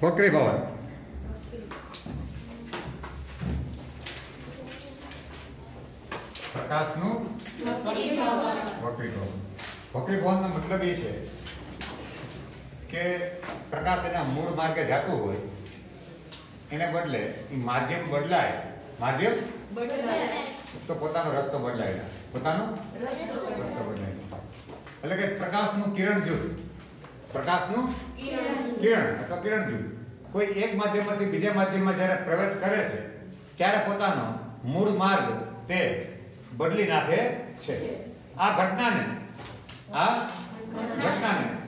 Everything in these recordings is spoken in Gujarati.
વક્રી ભવન. પ્રકાશનું વક્રી ભવન. વક્રી ભવનનો મતલબ એ છે કે પ્રકાશ એના મૂળ માર્ગે જતું હોય એને બદલે એ માધ્યમ બદલાય, માધ્યમ તો પોતાનો રસ્તો બદલાય, પોતાનો રસ્તો બદલાય. એટલે કે પ્રકાશનું કિરણ જૂથ, પ્રકાશનું કિરણ અથવા કિરણ જૂથ કોઈ એક માધ્યમમાંથી બીજા માધ્યમમાં જ્યારે પ્રવેશ કરે છે ત્યારે પોતાનો મૂળ માર્ગ તે બદલી નાખે છે. આ ઘટનાને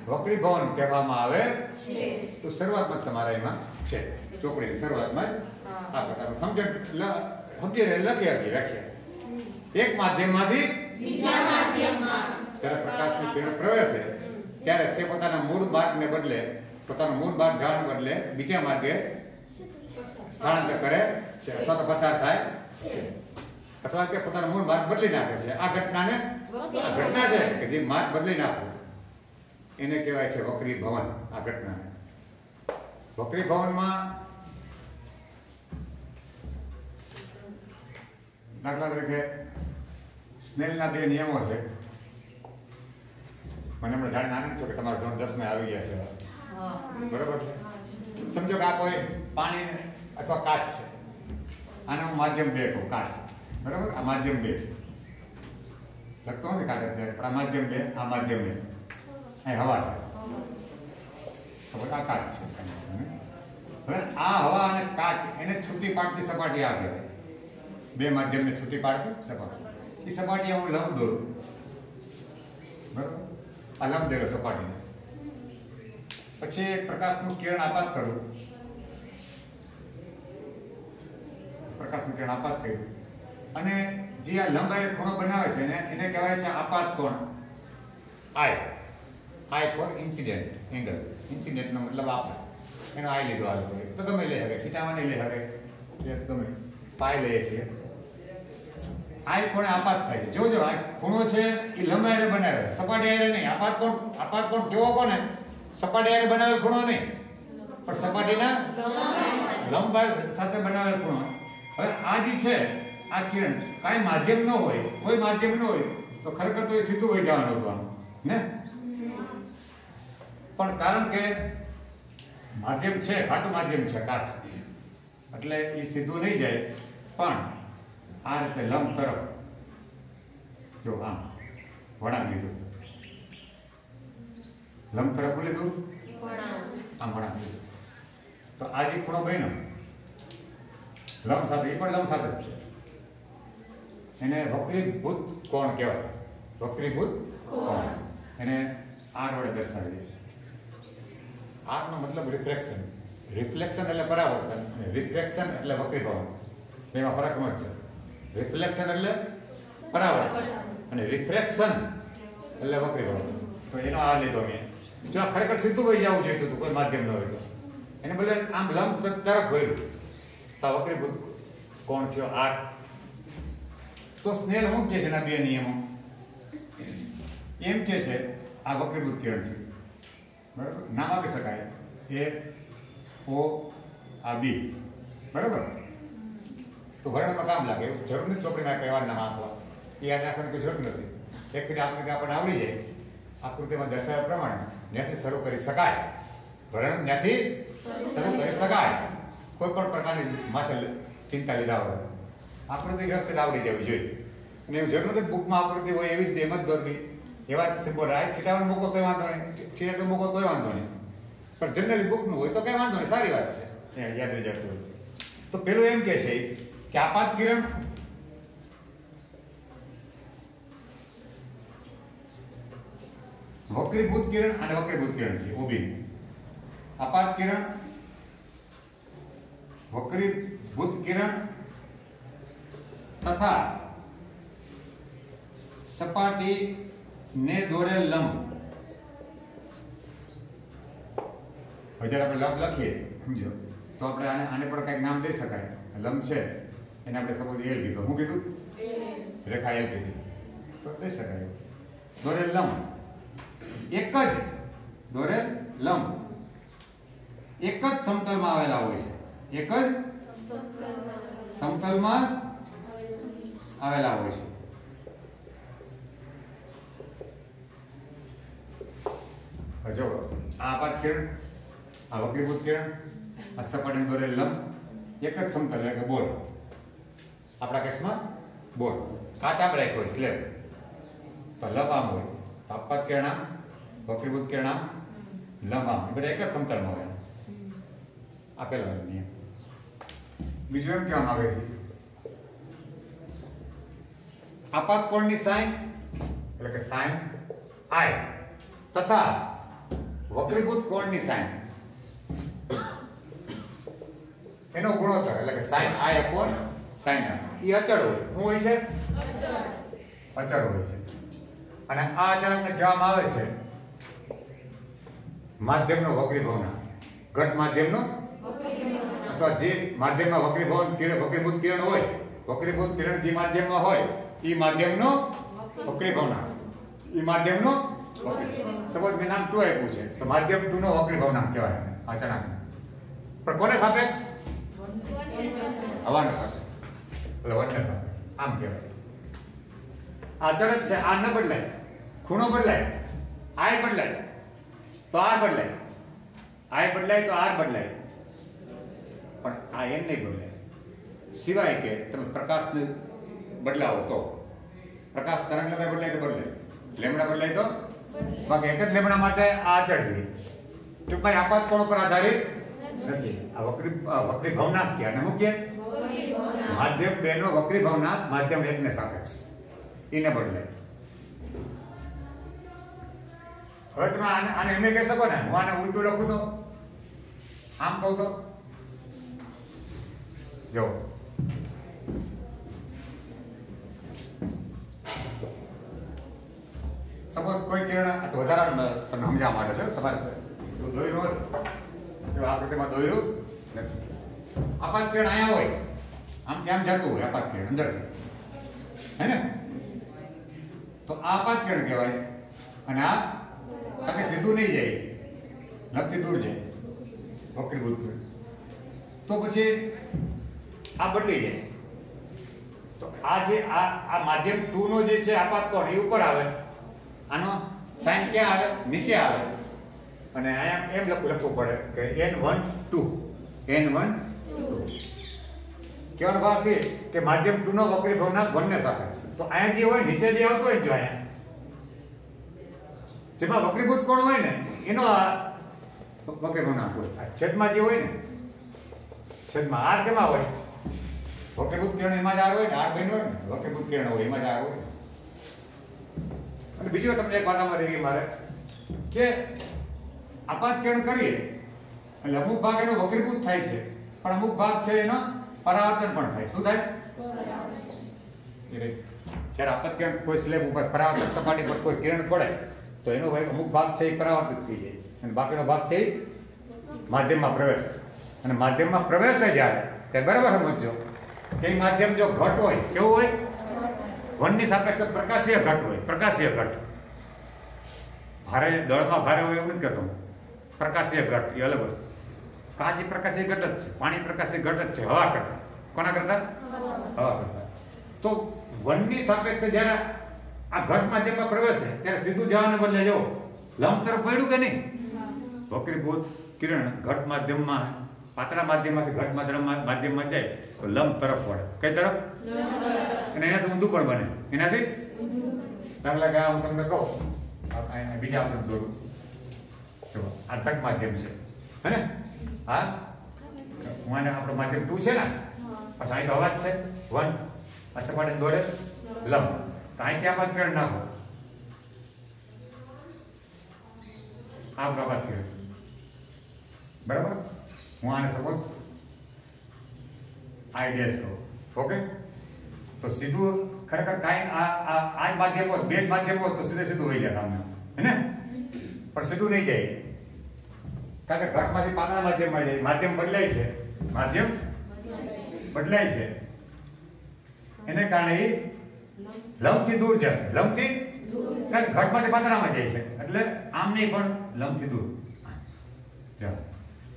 વક્રી ભવન કહેવામાં આવે છે. તો શરૂઆતમાં તમારા એમાં છે, ચોપડીની શરૂઆતમાં આ પ્રકારનું સમજી લખી આપી વ્યાખ્યા. એક માધ્યમમાંથી બીજા માધ્યમમાં જ્યારે પ્રકાશની કિરણ પ્રવેશે ત્યારે તે પોતાના મૂળ માર્ગને બદલે, પોતાનો મૂળ માર્ગ જવાને બદલે બીજા માર્ગે સ્થળાંતર કરે છે અથવા તો પસાર થાય છે, અથવા કે પોતાનો મૂળ માર્ગ બદલી નાખે છે. આ ઘટના છે કે જે માર્ગ બદલી નાખવું એને કહેવાય છે વક્રી ભવન. આ ઘટનાને વક્રી ભવનમાં દાખલા તરીકે સ્નેલના બે નિયમો છે. મને હમણાં જાણીને આનંદ છો કે તમારા ધોરણ 10 માં આવી ગયા છે, બરોબર છે? સમજો કે આ કોઈ પાણી અથવા કાચ છે, આને હું માધ્યમ 2 કહું, કાચ, બરોબર? આ માધ્યમ 2 લખતો નથી કાચ અત્યારે, પણ આ માધ્યમ 2, આ માધ્યમ 2, અહીં હવા છે, આ કાચ છે. હવે આ હવા અને કાચ એને છૂટી પાડતી સપાટી આ કહેવાય. બે માધ્યમને છૂટી પાડતી સપાટી. એ સપાટી હું લંબ દોરું, બરોબર? આ લંબ દોર્યો સપાટીને, પછી પ્રકાશનું કિરણ આપાત કરું, પ્રકાશનું કિરણ આપાત કર્યું અને જે આ લંબ આય ખૂણો બનાવે છે એને કહેવાય છે આપાત કોણ. આય ફોર ઇન્સિડેન્ટ એંગલ. ઇન્સિડેન્ટનો મતલબ આપણે એનો આય લીધો, આ લોકો તો ગમે લઈ શકે, થીટામાં નહીં લઈ શકે, ગમે પાય લઈએ છીએ. આય કોણે આપાત થાય છે. જોજો આ ખૂણો છે એ લંબ આયરે બનાવે, સપાટી આયરે નહીં. આપાત કોણ કેવો કોને? સપાટી આયરે બનાવેલ ખૂણો નહીં, પણ સપાટીના લંબ સાથે બનાવેલ ખૂણો. હવે આ જે છે આ કિરણ કાંઈ માધ્યમ ન હોય, કોઈ માધ્યમ ન હોય તો ખરેખર તો એ સીધું વહી જવાનું હતું ને. પણ કારણ કે માધ્યમ છે, ખાટું માધ્યમ છે કાચ, એટલે એ સીધું નહીં જાય, પણ આ રીતે લંબ તરફ જો આમ વળાંક લીધું, લંબ તરફ લીધું, આમ વળાંક લીધું, તો આ જે ખૂણો બન્યો લંબ સાથે, એ પણ લંબ સાથે જ છે. એને વક્રીભૂત કોણ કહેવાય. વક્રીભૂત કોણ એને આર વડે દર્શાવી દે. આર નો મતલબ રિફ્લેક્શન. રિફ્લેક્શન એટલે પરાવર્તન, અને રિફ્રેક્શન એટલે વક્રીભવન. એમાં ફરક ન છે. રિફ્લેક્શન એટલે પરાવર્તન અને રિફ્રેક્શન એટલે વક્રીભવન. તો એનો આ લીધો મેં. જો આ ખરેખર સીધું વહી જવું જોઈતું હતું, કોઈ માધ્યમ ન હોય તો એને બદલે આમ લંબ તરફ વળ્યું, તો વક્રીભૂત કોણ થયો આર. તો સ્નેલ શું કહે છે એના બે નિયમો? એમ કે છે આ વક્રીભૂત કિરણ છે, બરાબર? નામ આપી શકાય એ ઓ આ બી, બરાબર? તો વર્ણમાં કામ લાગે, એવું જરૂર નથી ચોપડીમાં કહેવા નામ આપવા, એ યાદ રાખવાની કોઈ જરૂર નથી. એક ફરી આકૃતિ આપણને આવડી જાય, આકૃતિમાં દર્શાવ્યા પ્રમાણે ત્યાંથી શરૂ કરી શકાય. વર્ણન ત્યાંથી શરૂ કરી શકાય, કોઈ પણ પ્રકારની માથે ચિંતા લીધા વગર આકૃતિ વ્યવસ્થિત આવડી જવી જોઈએ. અને એવું જરૂર નથી બુકમાં આકૃતિ હોય એવી જ એમ જ દોરવી, એવા સિમ્બોલ રાઈટ થીટામાં મૂકો તોય વાંધો નહીં, થીટા મૂકો તોય વાંધો નહીં, પણ જનરલી બુકનું હોય તો કંઈ વાંધો નહીં, સારી વાત છે, યાદ રહી જતું હોય. તો પેલું એમ કે છે કે આપાત કિરણ વક્રીભૂત કિરણ અને વક્રીભૂત કિરણ છે ઓબી. આપાત કિરણ, વક્રીભૂત કિરણ તથા સપાટી ને દોરેલ લંબ. હવે જ્યારે આપણે લંબ લખીએ સમજો તો આપણે આને પણ કંઈક નામ દઈ શકાય. લંબ છે એને આપણે સપોઝ એલ કીધો, શું કીધું? રેખા એલ કીધી, તો દઈ શકાય. દોરેલ લંબ એક જ દોરેલ લંબ એક જ સમતલમાં આવેલા હોય છે, એક જ સમતલમાં આવેલા હોય છે. જો આ આપાત કિરણ, આ વક્રીભૂત કિરણ, આ સપાટીને દોરેલ લંબ એક જ સમતલ એટલે કે બોર્ડ. આપણા કેસમાં બોર્ડ કાચા બ્રેક હોય, સ્લેબ. તો લંબ આમ હોય, તો આપાત કિરણ આમ, વક્રીભૂત કિરણ આમ, લંબ આમ, એ બધા એક જ સમતલમાં હોય. આપેલો નિયમ. બીજું એમ કહેવામાં આવે છે આપાત કોણની સાઇન એટલે કે સાઇન આઈ તથા વક્રીભૂત કોણની સાઇન એનો ગુણોત્તર એટલે કે સાઇન આઈ અપોન સાઇન આઈ એ અચળ હોય. શું હોય છે? અચળ હોય છે. અને આ અચળાંકને કહેવામાં આવે છે માધ્યમનો વક્રીભવનાંક. ઘટ માધ્યમનો અથવા જે માધ્યમમાં વક્રીભૂત કિરણ હોય, વક્રીભૂત કિરણ જે માધ્યમમાં હોય એ માધ્યમનો વક્રીભવનાંક. એ માધ્યમનો સપોઝ મેં નામ 2 આપ્યું છે તો માધ્યમ 2 નો વક્રીભવનાંક કહેવાય આ અચળાંક. પણ કોને સાપેક્ષ? હવાને સાપેક્ષ. એટલે વનને સાપેક્ષ આમ કહેવાય. આ અચળ જ છે, આ ન બદલાય. ખૂણો બદલાય, આઈ બદલાય તો આર બદલાય, આઈ બદલાય તો આર બદલાય, પણ આ એમ નહીં બદલાય. સિવાય કે તમે પ્રકાશને બદલાવો તો પ્રકાશ તરંગલંબાઈ બદલાય તો બદલાય, લેમડા બદલાય તો બાકી એક જ લેમડા માટે આ અચળ રહે. ટૂંકમાં આપાત કોણ પર આધારિત નથી. આ વક્રીભવનાંક કે અને મુખ્ય માધ્યમ 2 નો વક્રીભવનાંક માધ્યમ 1 ને સાપેક્ષ એને બદલાય. હવે તમે આને એમ કહી શકો ને, હું આને ઉલટું લખું તો આમ કહું તો જો સપોઝ કોઈ કિરણ તો વધારાનું તમને સમજાવવા માટે છે. તમારે દોર્યું જો આકૃતિમાં દોર્યું નથી. આપાત કિરણ અહીંયા હોય, આમ આમ જતું હોય આપાત કિરણ અંદર, હે ને? તો આ આપાત કિરણ કહેવાય. અને આ કારણ સીધું નહીં જાય, લગથી દૂર જાય વક્રીભૂત કિરણ. તો પછી આ બદલી જાય. તો આ જે આ માધ્યમ 2 નો જે છે આપાત કોણ એ ઉપર આવે, આનો સાઇન ક્યાં આવે? નીચે આવે. અને અહીંયા એમ લખવું પડે કે n1 2 n1 2 કેવાનો ભાવ છે કે માધ્યમ 2 નો વક્રીભવનાંક 1 ને સાપેક્ષ. તો અહીંયા જે હોય નીચે જે આવતો હોય જો અહીંયા જેમાં વક્રીભૂત કોણ હોય ને એનો આ વક્રીભવનાંક હોય. આ છેદમાં જે હોય ને, છેદમાં આર કેમાં હોય? વક્રીભૂત કિરણ એમાં જ આર હોય ને, આર બન્યો હોય ને, વક્રીભૂત કિરણ હોય એમાં જ આર હોય. અને બીજું તમને એક વાત આમાં રહી ગઈ મારે કે આપાત કિરણ કરીએ એટલે અમુક ભાગ એનો વક્રીભૂત થાય છે, પણ અમુક ભાગ છે એનો પરાવર્તન પણ થાય. શું થાય? જ્યારે આપાત કિરણ કોઈ સ્લેબ ઉપર પરાવર્તક સપાટી પર કોઈ કિરણ પડે તો એનો અમુક ભાગ છે એ પરાવર્તિત થઈ જાય અને બાકીનો ભાગ છે એ માધ્યમમાં પ્રવેશે. અને માધ્યમમાં પ્રવેશે જ્યારે ત્યારે બરાબર સમજો કે એ માધ્યમ જો ઘટ હોય, કેવું હોય? 1 ની સાપેક્ષે પ્રકાશીય ઘટ હોય. પ્રકાશીય ઘટ ભારે દળમાં ભારે હોય એવું નથી કહેતો. પ્રકાશીય ઘટ એ અલગ હોય. કાચ એ પ્રકાશીય ઘટ જ છે, પાણી પ્રકાશીય ઘટ જ છે. હવા કરતા કોના કરતા? હવા કરતા. તો 1 ની સાપેક્ષે જ્યારે આ ઘટ માધ્યમમાં પ્રવેશે ત્યારે સીધું જવાને બદલે જો લંબ તરફ પડ્યું કે નહીં? વક્રીભૂત કિરણ ઘટ માધ્યમમાં પાતળા માધ્યમમાંથી ઘટ માધ્યમમાં જાય તો લંબ તરફ વળે. કઈ તરફ? અને એનાથી ઊંધું પણ બને. એનાથી દાખલા કે હું તમને કહું બીજા આપણે દોરું. જો આ ઘટ માધ્યમ છે, હે ને? હા, હું આને આપણો માધ્યમ 2 છે ને, પછી અહીં તો અવાજ છે 1, આ સપાટી દોરે લંબ. તો અહીંથી આપાત કિરણ નાખો, આપાત કિરણ બરાબર. હું આને સપોઝ આઈડિયાસ કહું. ઓકે, તો સીધું ખરેખર કાંઈ આ માધ્યમ હોત, 2 માધ્યમ હોત તો સીધે સીધું હોય જાય તમને, હે ને? પણ સીધું નહીં જાય કારણ કે ઘટમાંથી પાતળા માધ્યમમાં જાય. માધ્યમ બદલાય છે, માધ્યમ બદલાય છે, એને કારણે એ લંબથી દૂર જશે. લંબથી કારણ ઘટમાંથી પાતળામાં જાય છે એટલે આમ નહીં પણ લંબથી દૂર.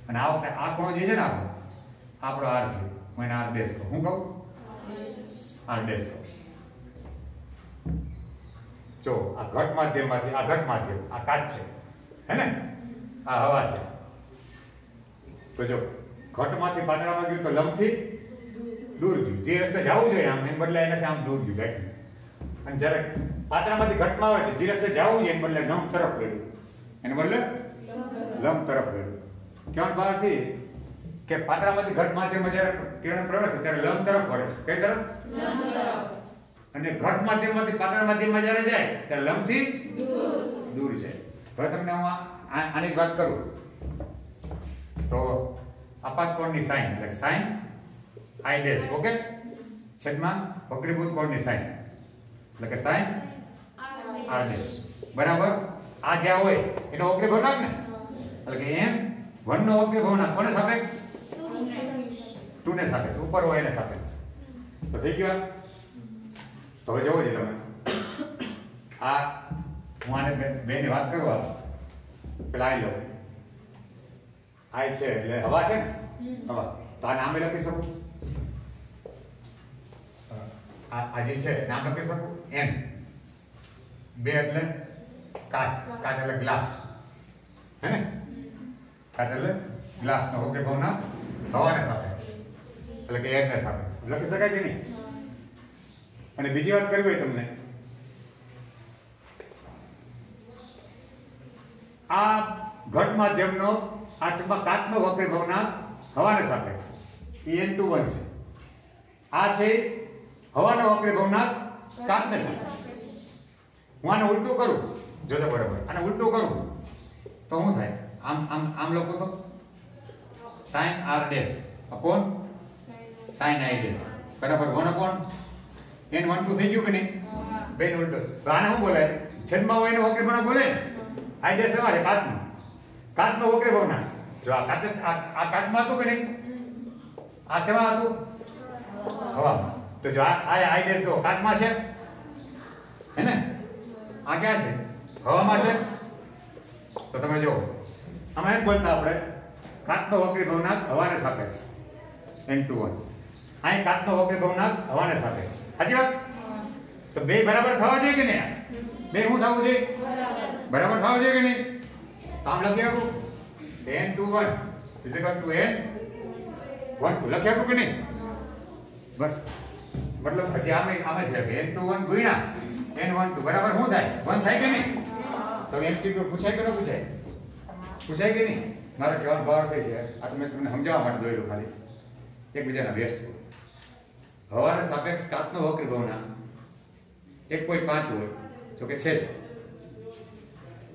અને આ વખતે આ ખૂણો જે છે ને આપણો આર છે, હું એને આર ડેશ કહું. હું કહું આર ડેશ કહું. જો આ ઘટ માધ્યમમાંથી આ ઘટ માધ્યમ, આ કાચ છે હે ને, આ હવા છે. તો જો ઘટમાંથી પાતળામાં ગયું તો લંબથી દૂર ગયું, જે રસ્તે જવું જોઈએ આમ એમ બદલે એનાથી આમ દૂર ગયું બેઠું. અને જ્યારે પાતળામાંથી ઘટમાં આવે છે, જે રસ્તે જવું જોઈએ એને બદલે લંબ તરફ ગયું, એને બદલે લંબ તરફ ગયું. કેમ બહારથી કે પાતળામાંથી ઘટ માધ્યમમાં જ્યારે કિરણ પ્રવેશે ત્યારે લંબ તરફ વળે છે. કઈ તરફ? લંબ તરફ. અને ઘટ માધ્યમમાંથી પાતળા માધ્યમમાં જ્યારે જાય ત્યારે લંબથી દૂર જાય. હવે તમને હું આની જ વાત કરું તો આપાત કોણની સાઈન એટલે સાઈન આઈ ડેશ, ઓકે, છેદમાં વક્રીભૂત કોણની સાઈન એટલે કે સાઈન આર ડેશ બરાબર. આ જ્યાં હોય એનો વક્રીભવ નાખ ને, એટલે કે n1 નો વક્રીભવ નાખ કોને સાપેક્ષ? 2 ને સાપેક્ષ, ઉપર હોય એને સાપેક્ષ. તો થઈ ગયું. તો હવે જોવો છે તમે આ હું આને બે ની વાત કરવા પેલા આઈ લો આઈ છે એટલે હવા છે ને, હવા. તો આ નામે લખી શકું, આ જે છે નામ લખી શકું n. 2 એટલે કાચ, કાચ એટલે ગ્લાસ હે ને, કાચ એટલે ગ્લાસ નો વક્રીભવ ના હવાને સાપેક્ષ એટલે કે n ને સાપેક્ષ લખી શકાય કે નહીં? અને બીજી વાત કરવી હોય તમને, આ ઘટ માધ્યમનો આ ટૂંકમાં કાચનો વક્રીભવના હવાને સાપેક્ષ n21 છે. આ છે હવાનો વક્રીભવના કાચને સાપેક્ષ. હું આને ઉલટું કરું, જોજો બરાબર, આને ઉલટું કરું તો શું થાય? આમ આમ આમ લખું તો sin r dash upon sin i dash બરાબર 1 અપોન n12 થઈ ગયું કે નહીં? બેન ઉલટું. તો આને શું બોલાય? છેદમાં હોય એનો વક્રીભવના બોલાય ને. આ જે સવાલ છે કાચનો, કાચનો વક્રીભવના. જો આ કાચ આ કાચમાં હતું કે નહીં? આ કેમાં હતું? હવામાં. તો જો આ આઈ ડેશ તો કાચમાં છે હે ને, આ ક્યાં છે? હવામાં છે. તો તમે જો આમાં એમ બોલતા આપણે કાચનો વક્રીભવનાંક હવાને સાપેક્ષ n21, અહીં કાચનો વક્રીભવનાંક હવાને સાપેક્ષ. સાચી વાત? તો બે બરાબર થવા જોઈએ કે નહીં? બે શું થવું જોઈએ? બરાબર થવા જોઈએ કે નહીં? તો આમ લખી આપું n21 = n12 લખી આપું કે નહીં? બસ મતલબ હજી આમે છે કે n21 ગુણ્યા n12 બરાબર શું થાય? 1 થાય કે નહીં? તો MCQ પૂછાય કે ન પૂછાય? પૂછાય કે નહીં? મારે કહેવાનો ભાવ થઈ છે આ તમે તમને સમજાવવા માટે દોર્યું ખાલી એકબીજાના વ્યસ્ત. હવાને સાપેક્ષ કાચનો વક્રીભવનાંક 1.5 હોય જો કે છે,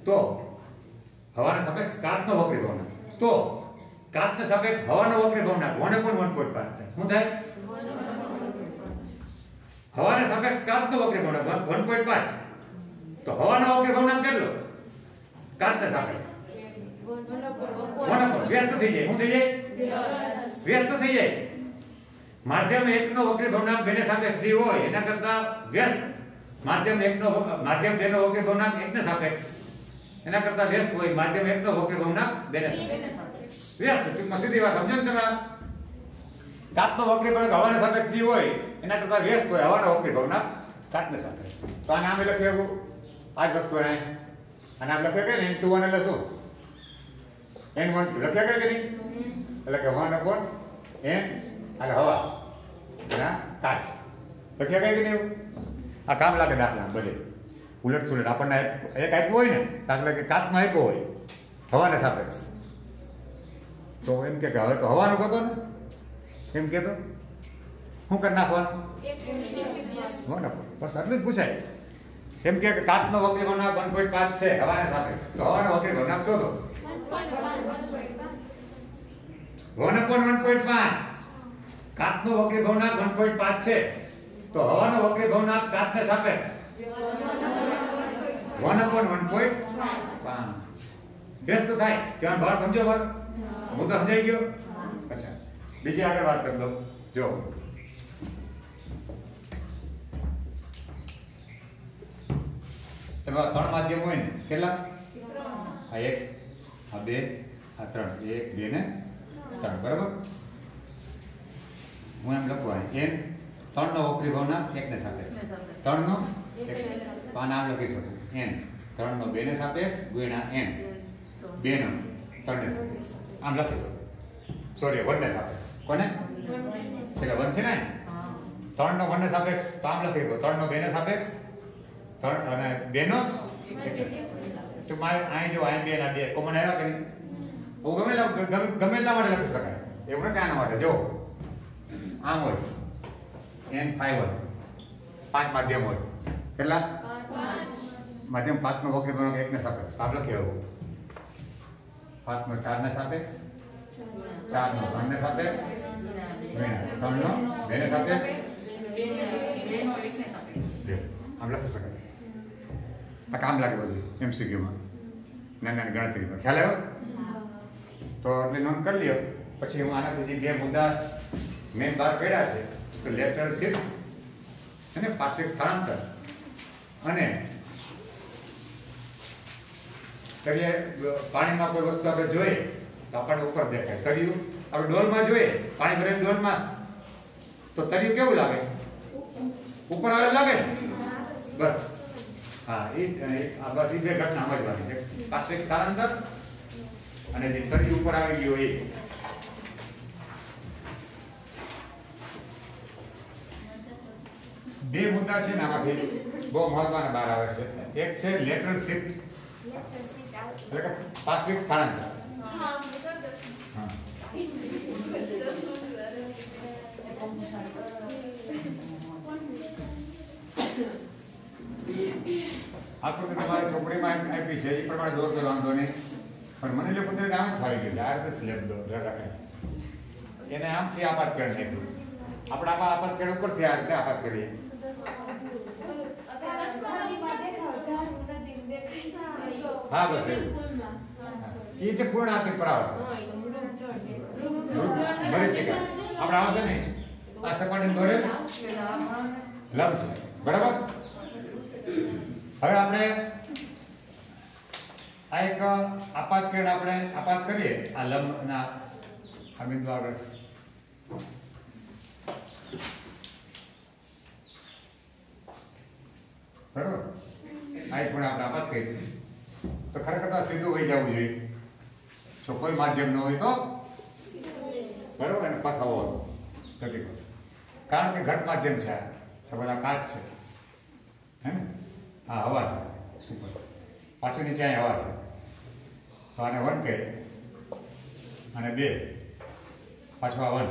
તો હવાને સાપેક્ષ કાચનો વક્રીભવનાંક, તો કાચને સાપેક્ષ હવાનો વક્રીભવનાંક 1/1.5 થાય. શું થાય? હવાને સાપેક્ષ કાચનો વક્રીભવનાંક 1.5, તો હવાનો વક્રીભવનાંક કેટલો? કાચને સાપેક્ષ 1 વ્યસ્ત થઈ જાય. શું થઈ જાય? વ્યસ્ત થઈ જાય. માધ્યમ 1 નો વક્રીભવનાંક 2 ને સાપેક્ષ જે હોય એના કરતા વ્યસ્ત, માધ્યમ 2 નો વક્રીભવનાંક 1 ને સાપેક્ષ એના કરતા વ્યસ્ત હોય માધ્યમ 1 નો વક્રીભવનાંક 2 ને સાપેક્ષ વ્યસ્ત. ટૂંકમાં સીધી વાત સમજો ને તમે. કાચનો વક્રીભવનાંક હવાને સાપેક્ષ જે હોય એના કરતા વ્યસ્ત હોય હવાનો વક્રીભવનાંક કાચને સાપેક્ષ. તો આને આમે લખી શકું આ જ વસ્તુ અને આમ લખે કે n21 એટલે શું? n12 લખ્યા કે નહીં? એટલે કે 1/n એટલે હવા ના કાચ લખ્યા કે નહીં? આ કામ લાગે દાખલા બધે ઉલટ સુલટ. આપણને એક આપ્યું હોય ને દાખલા કે કાચનો આપ્યો હોય હવાને સાપેક્ષ, તો એમ કે હવે તો હવાનું કહો ને, એમ કહેતો શું કરી નાખવાનું? બસ આટલું જ પૂછાય. એમ કે કાચનો વક્રીભવનાંક 1.5 છે હવાને સાપેક્ષ, તો હવાનો વક્રીભવનાંક શોધો 1/1.5. કાચનો વક્રીભવનાંક 1.5 છે તો હવાનો વક્રીભવનાંક કાચને સાપેક્ષ 1/1.5 વ્યસ્ત થાય. ત્યાં બહાર સમજો બહાર હું તો સમજાઈ ગયો. અચ્છા બીજી આગળ વાત કરી દો. જો એમાં 3 માધ્યમ હોય ને, કેટલા? આ 1 આ 2 આ 3, 1 2 ને 3 બરાબર. હું એમ લખું n 3 નો વક્રી ભાવના 1 ને સાપેક્ષ 3 નો 1 તો આને આમ લખી શકું n 3 નો 2 ને સાપેક્ષ ગુણ્યા n 2 નો 3 ને સાપેક્ષ આમ લખી શકું. સોરી 1 ને સાપેક્ષ કોને એટલે 1 છે ને 3 નો 1 ને સાપેક્ષ તો આમ લખી શકું 3 નો 2 ને સાપેક્ષ 3 અને 2 નો 1 તો મારે અહીં જો અહીં 2 ના 2 કોમન આવ્યા કે નહીં હું ગમે એટલા માટે લખી શકાય એવું નથી આના માટે જો આમ હોય n 5 હોય 5 માધ્યમ હોય કેટલા માધ્યમ 5 નો વક્રી ભાવના 1 ને સાપેક્ષ આમ લખી આવું 5 નો 4 ને સાપેક્ષ 4 નો 3 ને સાપેક્ષ 3 નો 2 ને સાપેક્ષ 2 નો 1 ને સાપેક્ષ આમ લખી શકાય. આ કામ લાગે બધું એમસીક્યુમાં નાની ગણતરીમાં ખ્યાલ આવ્યો તો એટલે નોંધ કરી લ્યો. પછી હું આનાથી જે 2 મુદ્દા મેં બહાર કાઢ્યા છે તો લેટરલ શિફ્ટ અને પાર્શ્વિક સ્થળાંતર અને કરીએ પાણીમાં કોઈ વસ્તુ આપણે જોઈએ તો આપણને ઉપર દેખાય તરિયું આપણે ડોલમાં જોઈએ પાણી ભરેલી ડોલમાં તો તરિયું કેવું લાગે ઉપર આવે લાગે બસ હા એ બસ એ 2 ઘટના સમજવાની છે પાર્શ્વિક સ્થળાંતર અને જે તરિયું ઉપર આવી ગયું એ બે મુદ્દા છે ને આમાંથી બહુ મહત્વના બહાર આવે છે. એક છે લેટરલ શિફ્ટ એટલે કે પાર્શ્વિક સ્થળાંતર. આકૃતિ તમારે ચોપડીમાં આપી છે એ પ્રમાણે દોરતો વાંધો નહીં પણ મને જો કુદરત આમ જ ફાવી ગયું આ રીતે સ્લેબ રખાય એને આમથી આપાત કરી નાખ્યું આપણે આપાત કરી ઉપરથી આ રીતે આપાત કરીએ હા બસ એવું એ છે પૂર્ણાંકિત પરાવર્તન બરી છે આપણે આવશે ને આ સપાટી દોરે લંબ છે બરાબર. હવે આપણે આ એક આપાત કિરણ આપણે આપાત કરીએ આ લંબના આ બિંદુ આગળ બરાબર આ એક પણ આપણે આપાત કરીએ તો ખરેખર તો સીધું વહી જવું જોઈએ જો કોઈ માધ્યમ ન હોય તો બરાબર એને પથાવો ગતિ કારણ કે ઘટ માધ્યમ છે આ બધા કાચ છે હે ને હા હવા છે ઉપર પાછું નીચે અહીં હવા છે તો આને 1 કહે અને 2 પાછું આ 1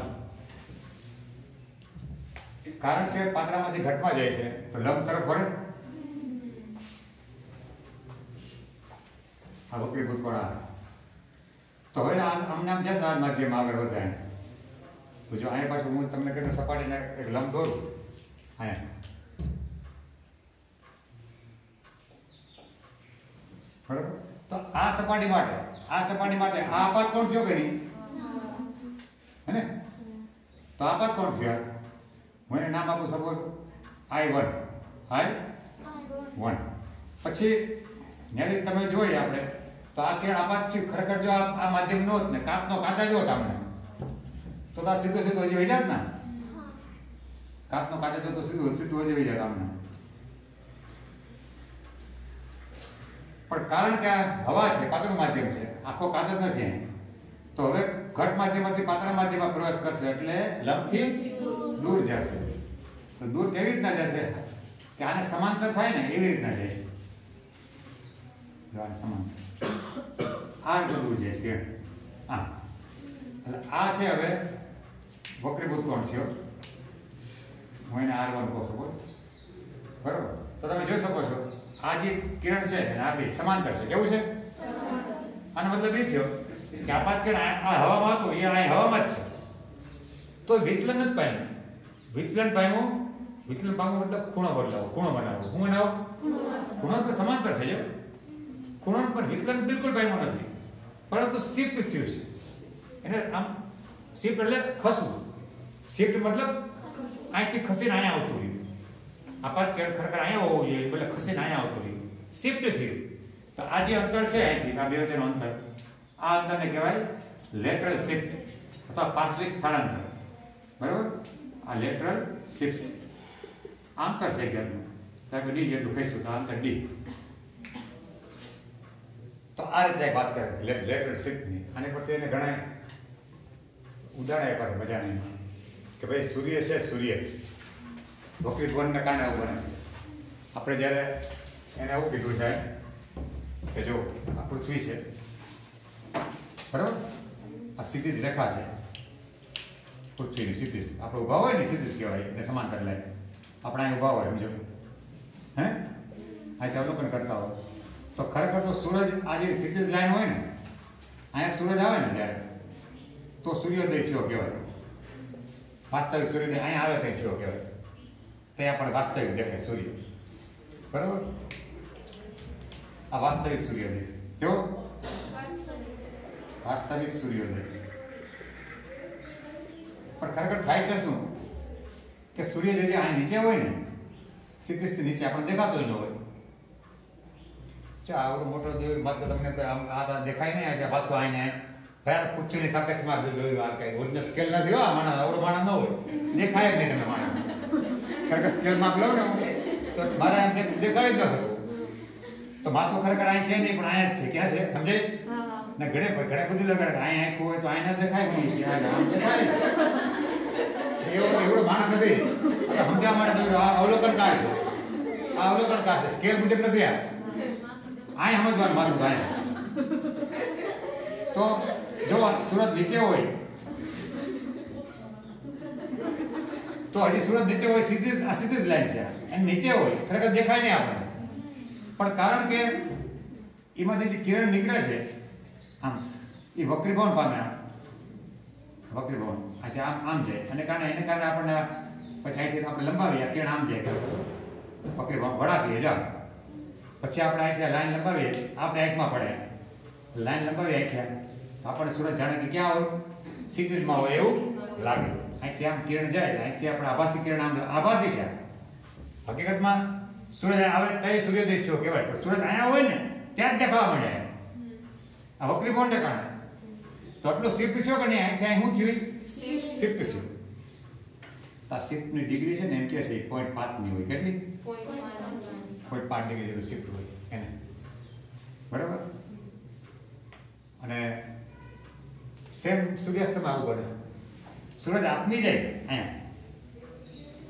કારણ કે પાતળામાંથી ઘટમાં જાય છે તો લંબ તરફ વળે આ વક્રીભૂત કોણ આવે તો હવે આમ નામ જશે આ માધ્યમ આગળ વધારે તો જો અહીંયા પાછું હું તમને કીધું સપાટીને એક લંબ દોરું અહીંયા બરાબર તો આ સપાટી માટે આ આપાત કોણ થયો કે નહીં હે તો આપાત કોણ થયો હું એને નામ આપું સપોઝ I1 પછી ત્યાંથી તમે જોઈએ આપણે તો આ કિરણ આપાત થયું ખરેખર જો આ માધ્યમ નો હોત ને કાચા જો તમને તો આ સીધો હજી વહી જાત ને કાચનો કાચા જો તો સીધું હજી વહી જાત આમને પણ કારણ કે આ હવા છે પાતળું માધ્યમ છે આખો કાચ જ નથી તો હવે ઘટ માધ્યમમાંથી પાતળા માધ્યમમાં પ્રવેશ કરશે એટલે લંબથી દૂર જશે તો દૂર કેવી રીતના જશે કે આને સમાંતર થાય ને એવી રીતના જાય છે સમાંતર આ રીતે દૂર જાય છે આ એટલે આ છે હવે વક્રીભૂત કોણ થયો હું એને R1 કહું સપોઝ બરોબર તો તમે જોઈ શકો છો આ જે કિરણ છે આ બે સમાંતર છે કેવું છે આનો મતલબ એ થયો કે આપાત કિરણ આ હવામાં હતું એ અહીં હવામાં જ છે તો વિચલન જ પામ્યું વિચલન પામ્યું મતલબ ખૂણો બદલાવો ખૂણો બનાવો હું બનાવો ખૂણો તો સમાંતર છે જો ખૂણો પર વિચલન બિલકુલ પામ્યું નથી પરંતુ શિફ્ટ થયું છે એને આમ શિફ્ટ એટલે ખસવું શિફ્ટ મતલબ અહીંથી ખસીને અહીંયા આવતું રહ્યું આપાત કિરણ ખરેખર અહીંયા હોવું જોઈએ એટલે ખસીને અહીંયા આવતું રહ્યું શિફ્ટ થયું તો આ જે અંતર છે અહીંથી આ બે વચ્ચેનું અંતર આ અંતરને કહેવાય લેટરલ શિફ્ટ અથવા પાર્શ્વિક સ્થળાંતર, બરાબર. આ લેટરલ શિફ્ટ આંતર સેગમેન્ટનું, કારણ કે ડી જેટલું કહીશું તો આંતર ડી. તો આ રીતે એક વાત કરે લેટરલ શિફ્ટની. આની પરથી એને ઘણા ઉદાહરણ આપ્યા છે મજાની, કે ભાઈ સૂર્ય છે, સૂર્ય વક્રીભવનને કારણે આવું બને. આપણે જ્યારે એને એવું કીધું છે કે જો આ પૃથ્વી છે, બરાબર, આ સીધી જ રેખા છે પૃથ્વીની, સીધી જ આપણે ઊભા હોય ને સીધી જ કહેવાય, એને સમાંતર લાઈન. આપણે અહીં ઊભા હોય, સમજો, હે અહીંથી અવલોકન કરતા હોય તો ખરેખર તો સૂરજ આ જે સીધી જ લાઈન હોય ને, અહીંયા સૂરજ આવે ને જ્યારે, તો સૂર્યોદય થયો કહેવાય. વાસ્તવિક સૂર્યોદય અહીંયા આવે ત્યાં થયો કહેવાય. ત્યાં પણ વાસ્તવિક દેખાય સૂર્ય, બરાબર. આ વાસ્તવિક સૂર્યોદય કેવો? વાસ્તવિક સૂર્યોદય. પણ ખરેખર થાય છે શું કે સૂર્ય જે અહીં નીચે હોય ને, સીધી નીચે આપણે દેખાતો ન હોય. ચા આવડો મોટો દોર્યું માત્ર તમને આ દેખાય નહીં, આજે પાછું આવીને ભાઈ પૃથ્વીની સાપેક્ષમાં દોર્યું. આ કઈ ઓરિજિનલ સ્કેલ નથી હો, માણસ આવડો માણસ ન હોય, દેખાય જ નહીં તમે માણસ. કારણ કે સ્કેલ માપ લો ને તો મારે આમ દેખાડી જ ન શકું. તો માથું ખરેખર અહીં છે નહીં, પણ અહીંયા જ છે. ક્યાં છે સમજાય ને? ઘણે બધું લગાડે, અહીં આંખું હોય તો અહીંયા દેખાય નહીં, આમ દેખાય. એવડો માણસ નથી. સમજવા માટે અવલોકનકાર છે, આ અવલોકનકાર છે, સ્કેલ મુજબ નથી. અહીં સમજવાનું માથું અહીંયા. તો જો સૂરજ નીચે હોય તો હજી સૂરજ નીચે હોય, સીધી જ લાઈન છે, એની નીચે હોય ખરેખર દેખાય નહીં આપણને. પણ કારણ કે એમાંથી જે કિરણ નીકળે છે આમ, એ વક્રીભવન પામે. વક્રીભવન આજે આમ જાય, એને કારણે આપણને પછી અહીંથી આપણે લંબાવીએ, કિરણ આમ જાય, વક્રીભવન વળાવીએ જાવ. પછી આપણે અહીંથી લાઈન લંબાવીએ, આપણે આંખમાં પડે, લાઈન લંબાવીએ આંખે, આપણને સૂરજ જાણે કે ક્યાં હોય, સીધીમાં હોય એવું લાગે. અહીંથી આમ કિરણ જાય, અહીંથી આપણે આભાસી કિરણ, આમ આભાસી છે. હકીકતમાં સૂરજ આવે ત્યારે સૂર્યોદય થયો કહેવાય, પણ સૂરજ અહીંયા હોય ને ત્યાં જ દેખાવા મળે આ વક્રીભવનને કારણે. તો આટલું શિફ્ટ થયો કે નહીં, અહીંથી અહીં શું થયું? શિફ્ટ થયું. તો આ શિફ્ટની ડિગ્રી છે ને એમ કે છે 0.5ની હોય. કેટલી? 0.5 ડિગ્રી જેટલું શિફ્ટ હોય એને, બરાબર. અને સેમ સૂર્યાસ્તમાં આવું બને. સૂરજ આપની જાય અહીંયા,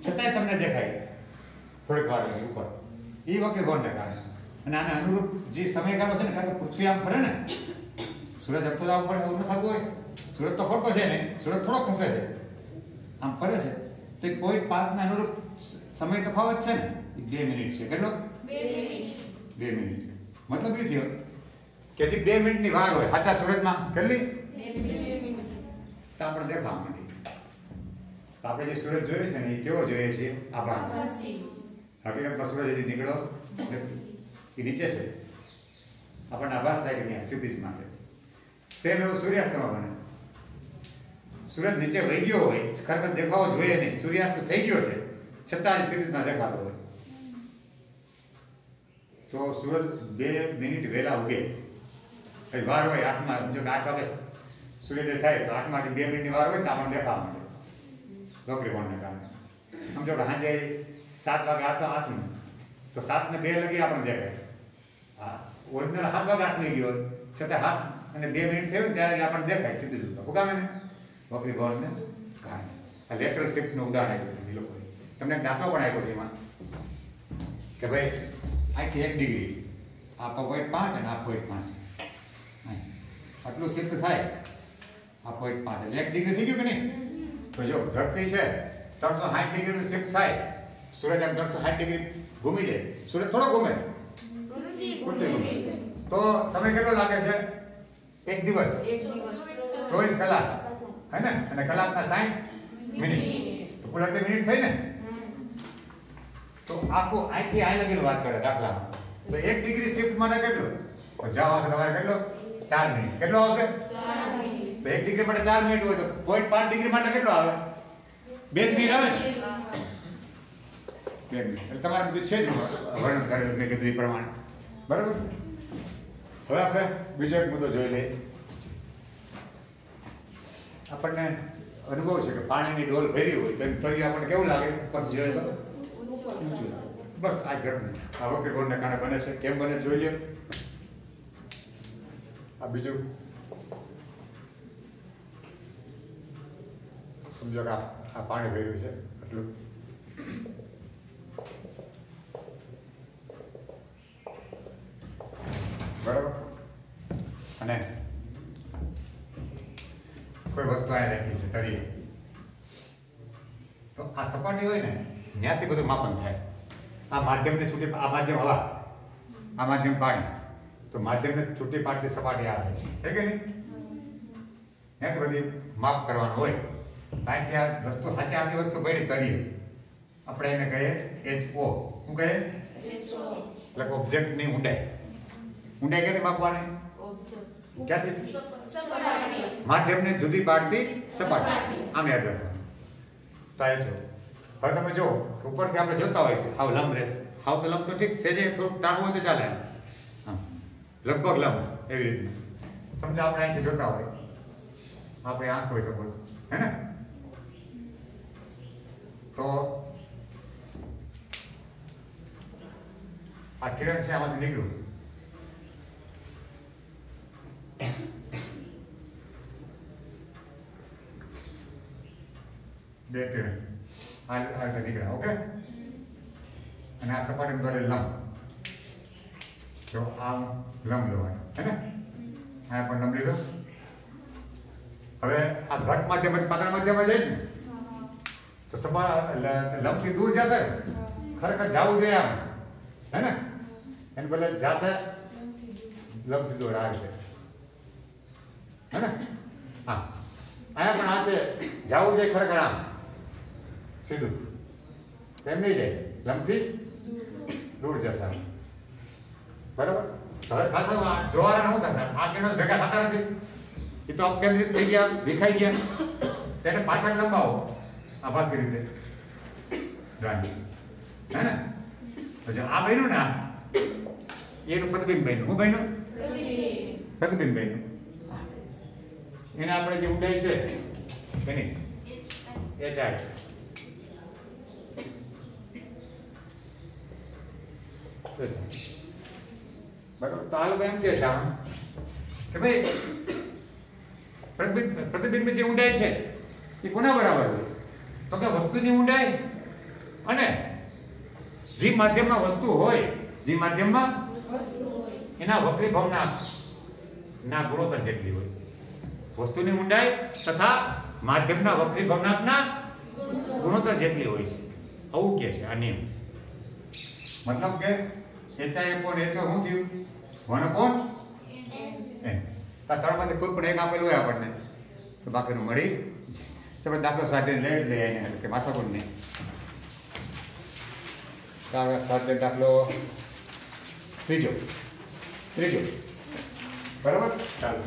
છતાંય તમને દેખાય થોડીક વાર લગી ઉપર, એ વક્રીભવનને કારણે. અને આને અનુરૂપ જે સમયગાળો છે ને, કારણ કે પૃથ્વી આમ ફરે ને, સૂરજ હપ્તો આમ ફરે એવું ન થતું હોય. સૂરજ તો ફરતો છે ને, સૂરજ થોડો ખસે છે, આમ ફરે છે. તો 0.5ના અનુરૂપ સમય તફાવત છે ને, એ 2 મિનિટ છે. કેટલો? 2 મિનિટ. મતલબ એ થયો કે હજી 2 મિનિટની વાર હોય સાચા સૂરજમાં. કેટલી? 2 મિનિટ. તો આપણે દેખાવા માંડી. તો આપણે જે સૂરજ જોઈએ છે ને, એ કેવો જોઈએ છે? આભાસી. હકીકતમાં સૂરજ હજી નીકળો નથી, એ નીચે છે. આપણને આભાસ થાય કે ત્યાં સીધી જ માટે. સેમ એવું સૂર્યાસ્તમાં બને. સૂરજ નીચે વહી ગયો હોય, ખરેખર દેખાવો જોઈએ નહીં, સૂર્યાસ્ત થઈ ગયો છે, છતાં સીરીઝમાં દેખાતો હોય. તો સૂરજ 2 મિનિટ વહેલા ઉગે. વાર હોય 8માં, જો કે 8 વાગે સૂર્યોદય થાય તો 8માંથી 2 મિનિટની વાર હોય તો આપણને દેખાવા માંડે વક્રીભવનને કારણે. સમજો કે સાંજે 7 વાગે હાથમાં તો 7 ને 2 લગી આપણને દેખાય. હા, ઓરિજિનલ 7 વાગે હાથ નહીં ગયો છતાં 7 અને 2 મિનિટ થયું ત્યારે આપણને દેખાય સીધું સીધું. ભૂકામે ને વક્રીભવનને કારણે. આ લેટરલ શિફ્ટનું ઉદાહરણ આપ્યું છે એ લોકોએ. તમને એક દાખલો પણ આપ્યો છે એમાં કે ભાઈ અહીંથી 1 ડિગ્રી, આ 0.5 અને આ 0.5, આટલું શિફ્ટ થાય, આ 0.5 એટલે 1 ડિગ્રી થઈ ગયું કે નહીં? તો જો ધરતી છે 360 ડિગ્રીનું શિફ્ટ થાય, સૂરજ આમ 360 ડિગ્રી ઘૂમી જાય, સૂરજ થોડો ઘૂમે, પૃથ્વી ઘૂમે, તો સમય કેટલો લાગે છે? 1 દિવસ, 24 કલાક, હે ને? અને કલાકના 60 મિનિટ, તો કુલ 8 મિનિટ થઈ ને? તો આખું અહીંથી અહીં લગીને વાત કરે દાખલામાં. તો 1 ડિગ્રી શિફ્ટ માટે કેટલું? જવા તમારે કેટલો? 4 મિનિટ. કેટલો આવશે? 4 મિનિટ. તો 1 ડિગ્રી માટે 4 મિનિટ હોય તો 0.5 ડિગ્રી માટે કેટલો આવે? 2 મિનિટ આવે ને? 2 મિનિટ. એટલે તમારે બધું છે જ વર્ણન કરેલું મેં કીધું એ પ્રમાણે. બરાબર? હવે આપણે બીજો એક મુદ્દો જોઈ લઈએ. આપણને અનુભવ છે કે પાણીની ડોલ ભરી હોય તો તળિયું આપણને કેવું લાગે ઉપર જોઈએ તો બસ આ જ ઘટના આ વખતે કોણને કારણે બને છે કેમ બને જોઈ લે આ બીજું સમજો કે આ પાણી ભર્યું છે એટલું બરાબર અને કોઈ વસ્તુ આ રાખી છે તળિયે તો આ સપાટી હોય ને ત્યાંથી બધું માપન થાય આ માધ્યમને છૂટી આ માધ્યમ હવા આ માધ્યમ પાણી તો માધ્યમને છૂટી પાડતી સપાટી આવે છે કે નહીં ત્યાંથી બધી માપ કરવાનું હોય ત્યાંથી આ વસ્તુ સાચી આથી વસ્તુ પડી તળિયે આપણે એને કહીએ HO શું કહીએ એટલે ઓબ્જેક્ટની ઊંડાઈ ક્યાંથી માપવાની ક્યાંથી માધ્યમને જુદી પાડતી સપાટી આમ યાદ રાખવાનું તો આ જો હવે તમે જો ઉપરથી આપણે જોતા હોય છે હાવ લંબ રહેશે હાવ તો લંબ તો ઠીક છે જે થોડુંક તાણવું હોય તો ચાલે હા લગભગ લંબ એવી રીતના સમજો આપણે અહીંથી જોતા હોય આપણે આંખ હોય સપોઝ હે ને તો આ કિરણ છે આમાંથી નીકળ્યું બે કિરણ આ રીતે નીકળ્યા ઓકે અને આ સપાટી દ્વારા લંબ જો આમ લંબ લેવાનું હે ને આ પણ લંબ લીધો હવે આ ઘટ માધ્યમ પાતળા માધ્યમમાં જાય ને તો લંબથી દૂર જશે ખરેખર જવું જોઈએ આમ હે ને એને બદલે જશે લંબથી દૂર આ રીતે હે ને હા અહીંયા પણ આ છે જવું જોઈએ ખરેખર આમ સીધું તેમ નહીં જાય લંબથી દૂર જશે આમ બરાબર હવે થશે જોવાના શું થશે આ કિરણો ભેગા થતા નથી એ તો અપકેન્દ્રિત થઈ ગયા દેખાઈ ગયા તેને પાછળ લંબાવો આભાસી રીતે હે ને તો જો આ બન્યું ને એનું પ્રતિબિંબ બન્યું શું બન્યું પ્રતિબિંબ બન્યું એને આપણે જે ઊંડાઈ છે એની HI બરાબર તો આ લોકો એમ કે છે આમ કે ભાઈ પ્રતિબિંબ જે ઊંડાઈ છે એ કોના બરાબર હોય તો કે વસ્તુની ઊંડાઈ અને જે માધ્યમમાં વસ્તુ હોય જે માધ્યમમાં એના વક્રીભાવના ના ગુણોત્તર જેટલી હોય વસ્તુની ઊંડાઈ તથા માધ્યમના વક્રીભાવના ગુણોત્તર જેટલી હોય છે આવું કે છે આ નિયમ મતલબ કે HI upon HO શું થયું 1/n આ ત્રણમાંથી કોઈ પણ એક આપેલું હોય આપણને તો બાકીનું મળી આપણે દાખલો સાથે લઈ એને કે માથાકૂટ નહીં સાથે દાખલો ત્રીજો બરાબર ચાલો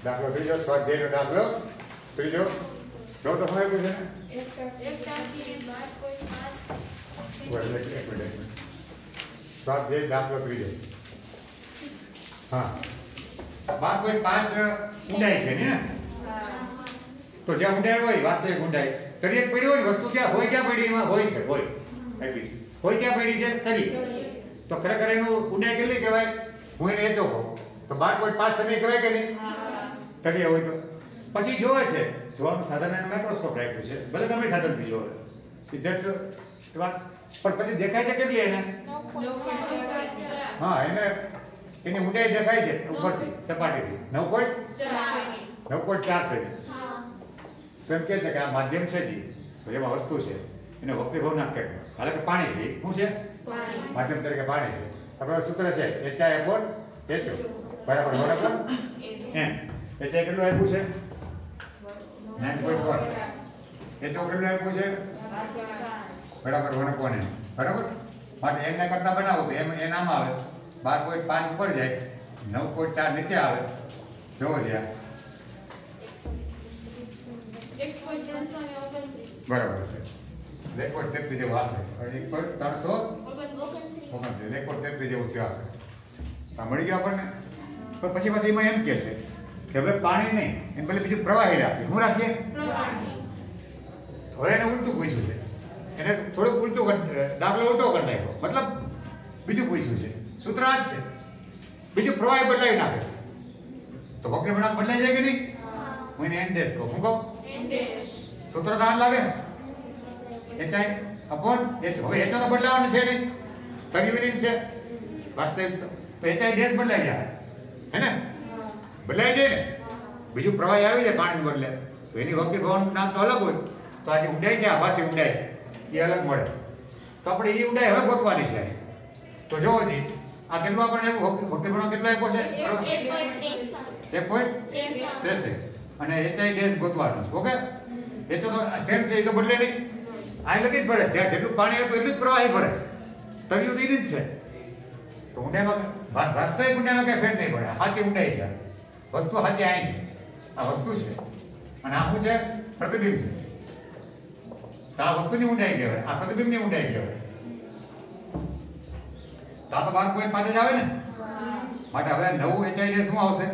દાખલો ત્રીજો સ્વાધ્યાયનો દાખલો ત્રીજો જો તો હવે પૂછે સ્વાધ્યાય દાખલો ત્રીજો હા 12.5 ઊંડાઈ છે ને તો જ્યાં ઊંડાઈ હોય વાસ્તવિક ઊંડાઈ તળિયે પડી હોય વસ્તુ ક્યાં પડી એમાં હોય છે હોય ક્યાં પડી છે તળિયે તો ખરેખર એનું ઊંડાઈ કેટલી કહેવાય હું એને HO કહું તો 12.5 સમય કહેવાય કે નહીં તળિયે હોય તો પછી જોવે છે જોવાનું સાધન એને માઇક્રોસ્કોપ રાખ્યું છે ભલે ગમે સાધનથી જોવે વિદ્યાર્થીઓ પણ પછી દેખાય છે કેટલી એને હા એને એની ઊંચાઈ દેખાય છે ઉપરથી સપાટીથી 9.4 સેમી તો એમ કહે છે કે આ માધ્યમ છે જી એમાં વસ્તુ છે એને વક્રીભાવના કેટલો હાલે કે પાણી છે શું છે માધ્યમ તરીકે પાણી છે આપણે સૂત્ર છે HI upon HO બરાબર બરાબર એમ HI કેટલું આપ્યું છે 9.1 HO કેટલું આપ્યું છે બરાબર 1/n બરાબર માટે એના કરતા બનાવો તો એમ એનામ આવે 12.5 ઉપર જાય 9.4 નીચે આવે જોવો છે બરાબર છે 1.33 જેવું આવશે 1.329 જેવું થયું આવશે આ મળી ગયું આપણને પણ પછી એમાં એમ કે છે કે હવે પાણી નહીં એને બદલે બીજું પ્રવાહી રાખીએ. શું રાખીએ? હવે એને ઉલટું પૂછ્યું છે, એને થોડુંક ઉલટું દાખલો ઉલટો કરી નાખ્યો, મતલબ બીજું પૂછ્યું છે. સૂત્ર આ જ છે, બીજું પ્રવાહી બદલાવી નાખે છે. તો વક્ર વળાંક બદલાઈ જાય કે નહીં? હું એને એન ડેશ કહું. શું કહું? સૂત્ર તો આ લાગે, એચઆઈ અપોન એચ. હવે એચ તો બદલાવાનું છે નહીં, પરિવિનિન છે વાસ્તવિક, તો એચઆઈ ડેશ બદલાઈ જાય, હે ને? બદલાઈ જાય ને, બીજું પ્રવાહી આવી જાય પાણી બદલે, તો એની વક્ર પ્રવાહનું નામ તો અલગ હોય. તો આ જે ઊંડાઈ છે, આ ભાષી ઊંડાઈ એ અલગ મળે. તો આપણે એ ઊંડાઈ હવે ગોતવાની છે. તો જોવો જી, આ કેટલું આપણે વક્ર પ્રવાહ કેટલો આપ્યો છે? 1.63 અને એચઆઈ ડેશ ગોતવાનું છે. ઓકે, એ તો સેમ છે, એ તો બદલે નહીં. આ લગી જ ભરે, જ્યાં જેટલું પાણી હતું એટલું જ પ્રવાહી ભરે, તળિયું તો એ જ છે. તો ઊંડાઈમાં વાસ્તવિક ઊંડાઈમાં કઈ ફેર નહીં પડે. સાચી ઊંડાઈ છે, વસ્તુ સાચી અહીં છે, આ વસ્તુ છે અને આ શું છે? પ્રતિબિંબ છે. તો આ વસ્તુની ઊંડાઈ કહેવાય, આ પ્રતિબિંબની ઊંડાઈ કહેવાય. તો આ તો 12.5 જ આવે ને. માટે હવે નવું એચઆઈ ડેશ શું આવશે?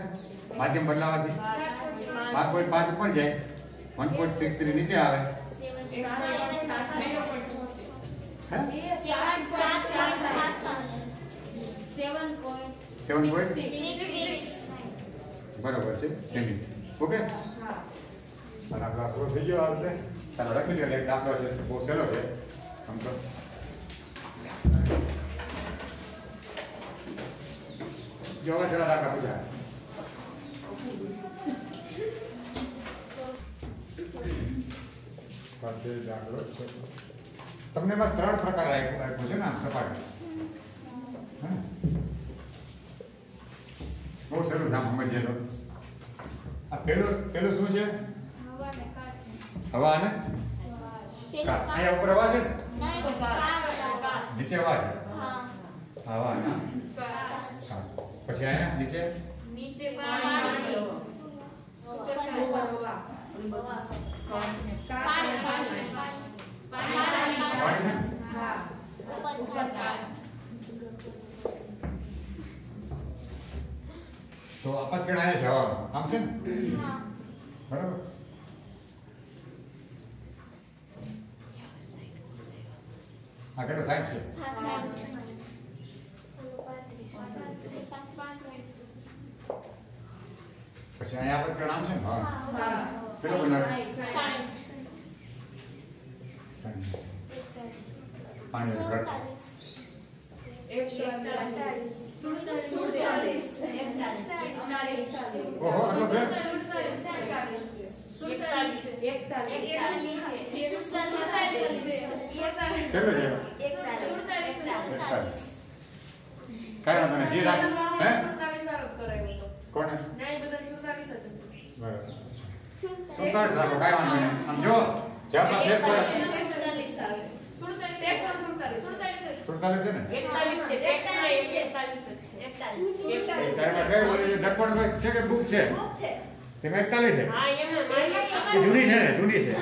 માધ્યમ બદલાવાથી 12.5 ઉપર જાય, 1.63 નીચે આવે. 7. બરાબર છે, સેમી. ઓકે, અને આપણા પૂરો થઈ ગયો. આ રીતે ચાલો લખી લો. એક દાખલો છે, બહુ સહેલો છે આમ તો. જો હવે સહેલા દાખલા પૂછાય. દાખલો તમને એમાં 3 પ્રકાર આપ્યો છે ને, આમ સપાટી. બહુ સહેલું નામ સમજીએ તો. આ પેલું શું છે? હવા અને કાચ. અહીંયા ઉપર હવા છે ને, નીચે હવા છે. હવા અને કાચ. પછી અહીંયા નીચે પાણી. તો અપતકેણ આયા છે હવામાં, આમ છે ને? બરાબર. આ કેટલો સાઈડ છે? પછી અહીંયા અપતકેણ આમ છે ને? હા. કેટલો બનાવે? પાણી ઘટ. ઓહો, આટલો ફેર? કેટલો છે? 41. કાંઈ વાંધો નહીં, જી રાખ. હે? કોને? બરાબર. 47 રાખો, કાંઈ વાંધો નહીં. આમ જો, જ્યાં ફેર પડે 47 છે ને? 41 છે કે બુક છે? તેમાં 41 છે. એ જૂની છે ને, જૂની છે.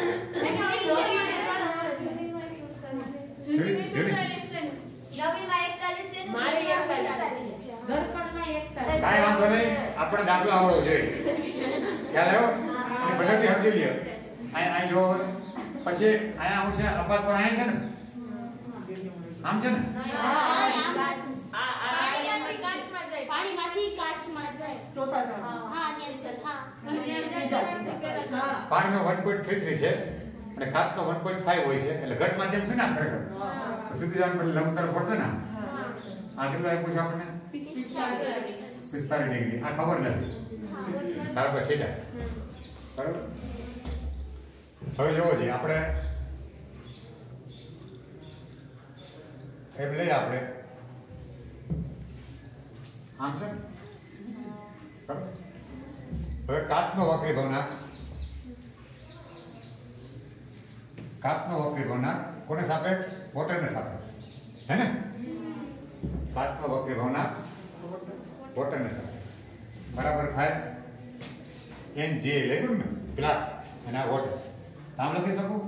જૂની. કાંઈ વાંધો નહીં, આપણે દાખલો આવડવો જોઈએ. ખ્યાલ આવ્યો? બધાથી સમજી લ્યો. અહીં જો, પછી અહીંયા હું છે અપાત પણ અહીંયા છે ને, આમ છે ને? પાણીમાંથી કાચમાં જાય. પાણીનો 1.33 છે અને કાચનો 1.5 હોય છે, એટલે ઘટ માધ્યમ છે ને ખરેખર. સીધી જાણ પર લંબ તરફ પડશે ને. આ કેટલું આપ્યું છે આપણને? 45 ડિગ્રી. આ ખબર નથી, ધારો કે થીટા. બરાબર. હવે જોવો છીએ આપણે એમ લઈએ, આપણે આમ છે. બરાબર. હવે કાચનો વક્રી ભવનાક, કોને સાપેક્ષ? વોટરને સાપેક્ષ, હે ને? કાચનો વક્રી ભવનાક વોટરને સાપેક્ષ બરાબર થાય NJ લખ્યું ને, ગ્લાસ અને આ વોટર. આમ લખી શકું,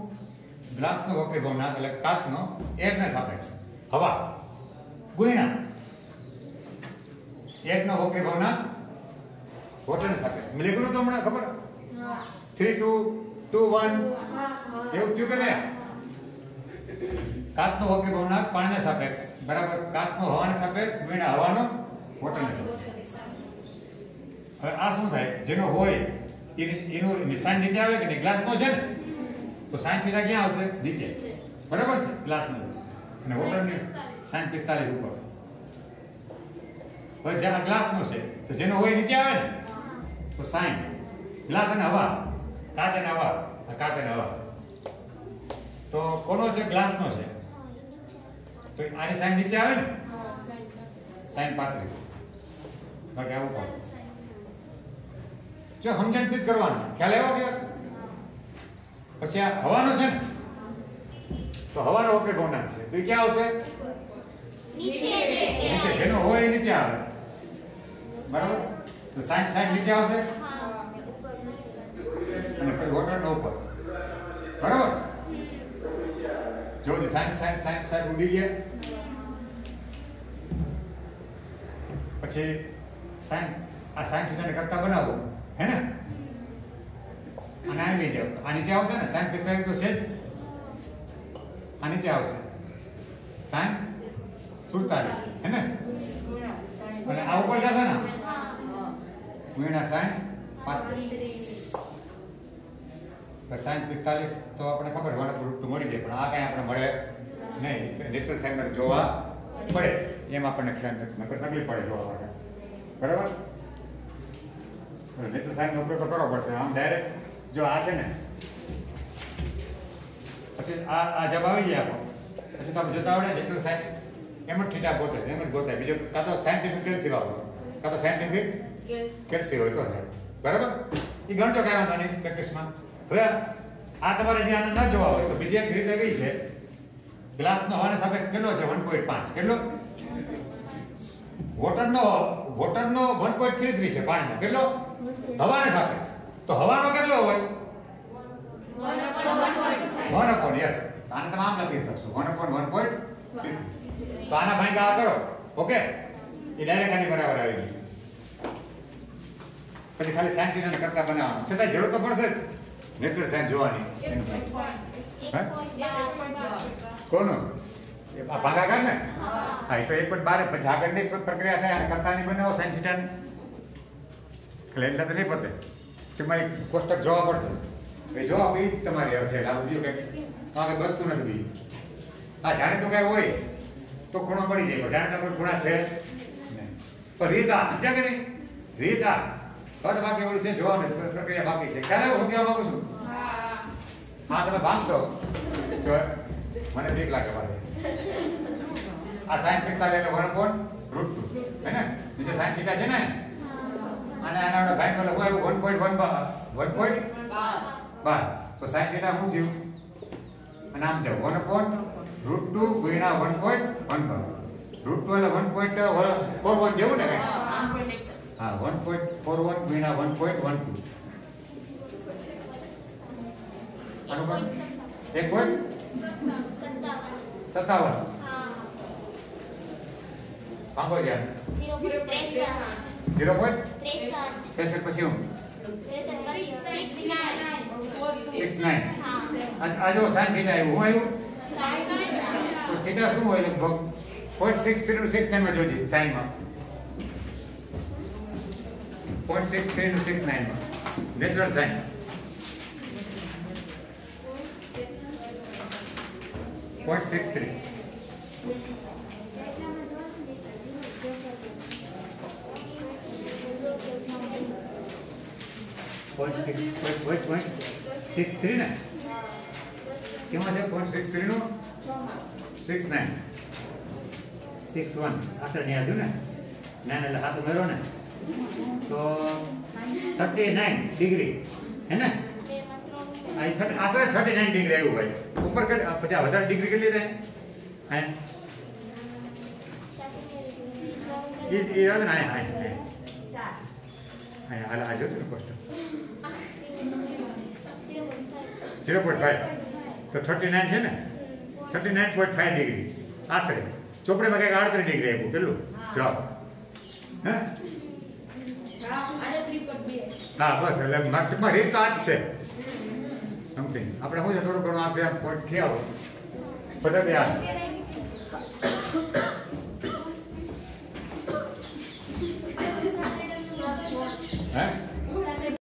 ગ્લાસનો વક્રી ભવનાક એટલે કાચનો એરને સાપેક્ષ હવા ગુણ્યા એરનો વક્રી ભવનાક વોટરને સાપેક્ષ. મેં લખ્યું તો હમણાં ખબર 3 2 2 1 એવું થયું કે નહીં? કાચનો વક્રી ભવનાંક પાણીને સાપેક્ષ બરાબર કાચનો હવાને સાપેક્ષ ગુણ્યા હવાનો વોટરને સાપેક્ષ. હવે આ શું થાય? જેનો હોય એનું નિશાન નીચે આવે કે નહીં? ગ્લાસનો છે ને, તો sin θ ક્યાં આવશે? નીચે, બરાબર છે, ગ્લાસનો. અને વોટરની sin 45 ઉપર. હવે જ્યારે ગ્લાસનો છે તો જેનો હોય નીચે આવે ને, તો sin ગ્લાસ અને હવા, કાચ અને હવા, આ કાચ અને હવા. તો કોનો છે? ગ્લાસનો છે. તો આની sin નીચે આવે ને, sin 35. બાકી આવું પણ જો સમજણથી જ કરવાનું. ખ્યાલ આવ્યો કે? પછી આ હવાનો છે ને, તો હવાનો વક્રી ભવનાંક છે, તો એ ક્યાં આવશે? નીચે. જેનો હોય એ નીચે આવે, બરાબર. તો sin નીચે આવશે અને પછી વોટરનો ઉપર, બરાબર. જો sin ઉડી ગયા. પછી sin આ sin θ ને કરતા બનાવો, હે ને? અને આ લઈ જાઓ, આ નીચે આવશે ને, sin 45 તો છે જ. આ નીચે આવશે sin 47, હે ને? અને આ ઉપર જશે ને, ગુણ્યા sin 35. sin 45 તો આપણે ખબર √2 મળી જાય, પણ આ કઈ આપણે મળે નહીં. નેચરલ સાઈન માં જોવા પડે, એમ આપણને ખ્યાલ નથી, તકલીફ પડે જોવા માટે, બરાબર. નેચરલ સાઈન નો ઉપયોગ તો કરવો પડશે. આમ ડાયરેક્ટ જો આ છે ને, પછી આ જવાબ આવી જાય આપણો, પછી તો આપણે જોતા આવડે નેચરલ સાઈન એમ જ થીટા ગોતે, એમ જ ગોતાય. બીજો કાં તો સાયન્ટિફિક કેલ્સી વાપરો, કાં તો સાયન્ટિફિક કેલ્સી હોય તો થાય, બરાબર. એ ગણજો કાંઈ વાંધો નહીં પ્રેક્ટિસમાં. હવે આ તમારે જે આને ન જોવા હોય તો બીજી એક રીત એવી છે, ગ્લાસનો હવાને સાપેક્ષ કેટલો છે? 1.5. કેટલો? વોટરનો 1.33 છે પાણીનો. કેટલો? હવાને સાપેક્ષ. તો હવાનો કેટલો હોય? 1/1. યસ, આને તમે આમ લખી શકશો 1/1.3. તો આના ભાઈ આ કરો, ઓકે. એ ડાયરેક્ટ આની બરાબર આવી ગઈ. પછી ખાલી sin θ ને કરતા બનાવવાનું. છતાં જરૂર તો પડશે નેચરલ સાઈન જોવાની. કોનો? આ ભાગાકાર ને? હા, એ તો 1.12. પછી આગળની પ્રક્રિયા થાય અને કરતાની બનાવો sin θ ને. એટલે તો નહીં પતે કે મારી કોષ્ટક જોવા પડશે. એ જોવા એ તમારી આવશે. આ બીજું કંઈક આગળ બચતું નથી બીજું. આ જાણે તો કઈ હોય તો ખૂણો પડી જાય, જાણે તો કોઈ ખૂણા છે નહીં. પણ રીત આ સમજ્યા કે નહીં? રીત આ પદ બાકી ઓલું છે, જોવાનું પ્રક્રિયા બાકી છે. ખ્યાલ આવ્યો? હું કહેવા માંગુ છું. હા, તમે ભાંગશો તો મને બીક લાગે મારે. આ sin 45 એટલે 1/√2, હે ને? બીજો sin θ છે ને, અને આના ભાઈ માં લખો 1.12. તો sin θ શું થયું? અને આમ જાવ 1/√2 ગુણ્યા 1.12. √2 એટલે 1.41 જેવું ને કઈ? હા, 1.41 ગુણ્યા 1.12. આનું કોણ? 1.57. ભાંગો યાર. 0.63 પછી હું 69. આ જો sin θ આવ્યું, હું આવ્યું તો θ શું હોય? લગભગ 0.63 માં જોજી sin માં 0.63 માં નેચરલ સાઈન. .63 ને કેમાં છે? 0.63 નું 69 61 આશરે ન્યા થયું ને, ના એટલે હાથ મેળો ને, તો 39 ડિગ્રી, હે ને? આશરે 39 ડિગ્રી આવ્યું ભાઈ. ઉપર પછી વધારે ડિગ્રી કેટલી રહે? હે એ યાદ ને? હાલ આ જોતું ને કોષ્ટક 0.5 તો 39 છે ને, 39.5 ડિગ્રી આશરે. ચોપડીમાં કંઈક 38 ડિગ્રી આવ્યું. કેટલું જવાબ? હે 38.2. હા બસ એટલે માર્કેટમાં રીત આ જ છે સમથિંગ આપણે શું છે થોડું ઘણું આપણે પોઈન્ટ થયા હોય પદ્ધતિ આ